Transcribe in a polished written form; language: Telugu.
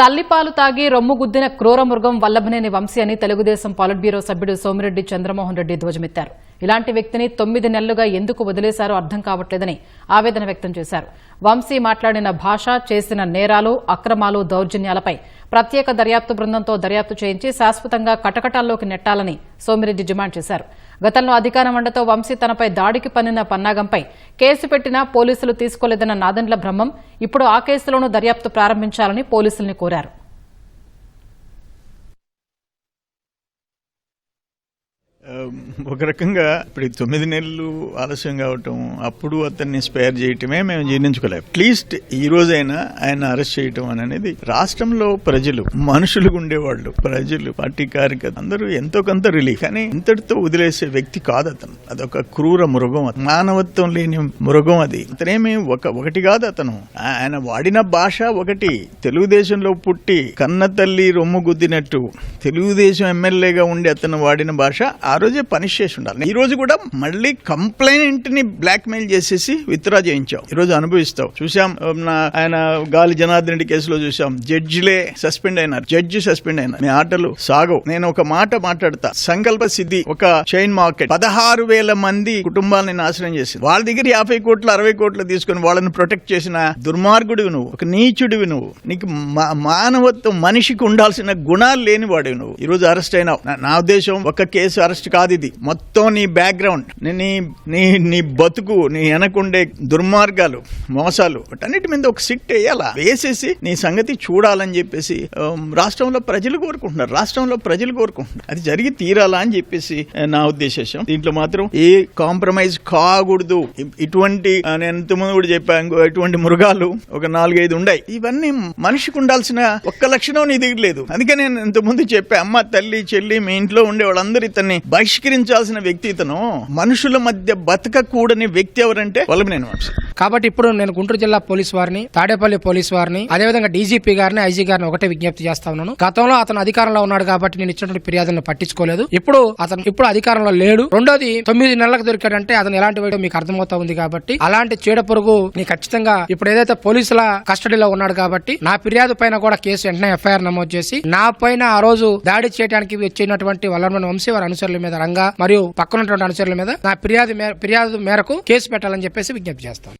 తల్లిపాలు తాగి రొమ్ము గుద్దిన క్రూర మృగం వల్లభనేని వంశీ అని తెలుగుదేశం పాలిట్ బ్యూరో సభ్యుడు సోమిరెడ్డి చంద్రమోహన్ రెడ్డి ధ్వజమెత్తారు. ఇలాంటి వ్యక్తిని 9 నెలలుగా ఎందుకు వదిలేశారో అర్థం కావట్లేదని ఆవేదన వ్యక్తం చేశారు. వంశీ మాట్లాడిన భాష, చేసిన నేరాలు, అక్రమాలు, దౌర్జన్యాలపై ప్రత్యేక దర్యాప్తు బృందంతో దర్యాప్తు చేయించి శాశ్వతంగా కటకటాల్లోకి నెట్టాలని సోమిరెడ్డి డిమాండ్ చేశారు. గతంలో అధికార మండతో వంశీ తనపై దాడికి పన్నిన పన్నాగంపై కేసు పెట్టినా పోలీసులు తీసుకోలేదన్న నాదెండ్ల బ్రహ్మం ఇప్పుడు ఆ కేసులోనూ దర్యాప్తు ప్రారంభించాలని పోలీసుల్ని కోరారు. ఒక రకంగా ఇప్పుడు 9 నెలలు ఆలస్యం కావటం, అప్పుడు అతన్ని స్పేర్ చేయటమే మేము జీర్ణించుకోలేము. అట్లీస్ట్ ఈ రోజైనా ఆయన అరెస్ట్ చేయటం అనేది రాష్ట్రంలో ప్రజలు, మనుషులుగా ఉండేవాళ్ళు, ప్రజలు, పార్టీ కార్యకర్తలు అందరూ ఎంతో కొంత రిలీఫ్. కానీ ఇంతటితో వదిలేసే వ్యక్తి కాదు అతను. అదొక క్రూర మృగం, మానవత్వం లేని మృగం. అది అతనేమి ఒకటి కాదు. అతను ఆయన వాడిన భాష ఒకటి. తెలుగుదేశంలో పుట్టి కన్న తల్లి రొమ్ము గుద్దినట్టు తెలుగుదేశం ఎమ్మెల్యేగా ఉండి అతను వాడిన భాష ఆ రోజే పనిష్ చేసి ఉండాలి. ఈ రోజు కూడా మళ్ళీ కంప్లైంట్ ని బ్లాక్ మెయిల్ చేసేసి విత్డ్రా చేయించాం. ఈ రోజు అనుభవిస్తావు. చూసాం, ఆయన గాలి జనార్దన్ రెడ్డి కేసులో చూసాం, జడ్జిలే సస్పెండ్ అయినారు, జడ్జి సస్పెండ్ అయినారు. మీ ఆటలు సాగవు. నేను ఒక మాట మాట్లాడతా. సంకల్ప సిద్ధి ఒక చైన్ మార్కెట్ 16,000 మంది కుటుంబాలని నాశనం చేసింది. వాళ్ళ దగ్గర 50 కోట్లు 60 కోట్లు తీసుకుని వాళ్ళని ప్రొటెక్ట్ చేసిన దుర్మార్గుడివి నువ్వు, ఒక నీచుడివి నువ్వు. నీకు మానవత్వం, మనిషికి ఉండాల్సిన గుణాలు లేని వాడివి నువ్వు. ఈ రోజు అరెస్ట్ అయినావు. నా ఉద్దేశం ఒక కేసు అరెస్ట్ కాదు, ఇది మొత్తం నీ బ్యాక్గ్రౌండ్, నీ బతుకు, నీ వెనకుండే దుర్మార్గాలు, మోసాలు, అన్నిటి మీద ఒక సిట్ వేయాలా, వేసేసి నీ సంగతి చూడాలని చెప్పేసి రాష్ట్రంలో ప్రజలు కోరుకుంటున్నారు. అది జరిగి తీరాలా అని చెప్పేసి నా ఉద్దేశం. దీంట్లో మాత్రం ఏ కాంప్రమైజ్ కాకూడదు. ఇటువంటి నేను ఇంతకుముందు కూడా చెప్పాను, ఇటువంటి మృగాలు ఒక 4-5 ఉన్నాయి. ఇవన్నీ మనిషికి ఉండాల్సిన ఒక్క లక్షణం నీ దగ్గర లేదు. అందుకే నేను ఇంతకుముందు చెప్పా, అమ్మ, తల్లి, చెల్లి, మీ ఇంట్లో ఉండే వాళ్ళందరూ ఇతన్ని బహిష్కరించాల్సిన వ్యక్తి. ఇతను మనుషుల మధ్య బతకకూడని వ్యక్తి ఎవరంటే వల్లభనేని వంశీ. కాబట్టి ఇప్పుడు నేను గుంటూరు జిల్లా పోలీసు వారిని, తాడేపల్లి పోలీసు వారిని, అదేవిధంగా డీజీపీ గారిని, ఐజీ గారిని ఒకటే విజ్ఞప్తి చేస్తా ఉన్నాను. గతంలో అతను అధికారంలో ఉన్నాడు కాబట్టి నేను ఇచ్చినటువంటి ఫిర్యాదులను పట్టించుకోలేదు. ఇప్పుడు అధికారంలో లేడు. రెండోది 9 నెలలకు దొరికాడంటే అతను ఎలాంటి వాడో మీకు అర్థమవుతా ఉంది. కాబట్టి అలాంటి చీడ పురుగు నీ ఖచ్చితంగా ఇప్పుడు ఏదైతే పోలీసుల కస్టడీలో ఉన్నాడు కాబట్టి నా ఫిర్యాదు పైన కూడా కేసు వెంటనే ఎఫ్ఐఆర్ నమోదు చేసి నా పైన ఆ రోజు దాడి చేయడానికి వచ్చినటువంటి వల్లభనేని వంశీ వారి అనుచరుల మీద, రంగా మరియు పక్కనున్నటువంటి అనుచరుల మీద నా ఫిర్యాదు మేరకు కేసు పెట్టాలని చెప్పేసి విజ్ఞప్తి చేస్తాను.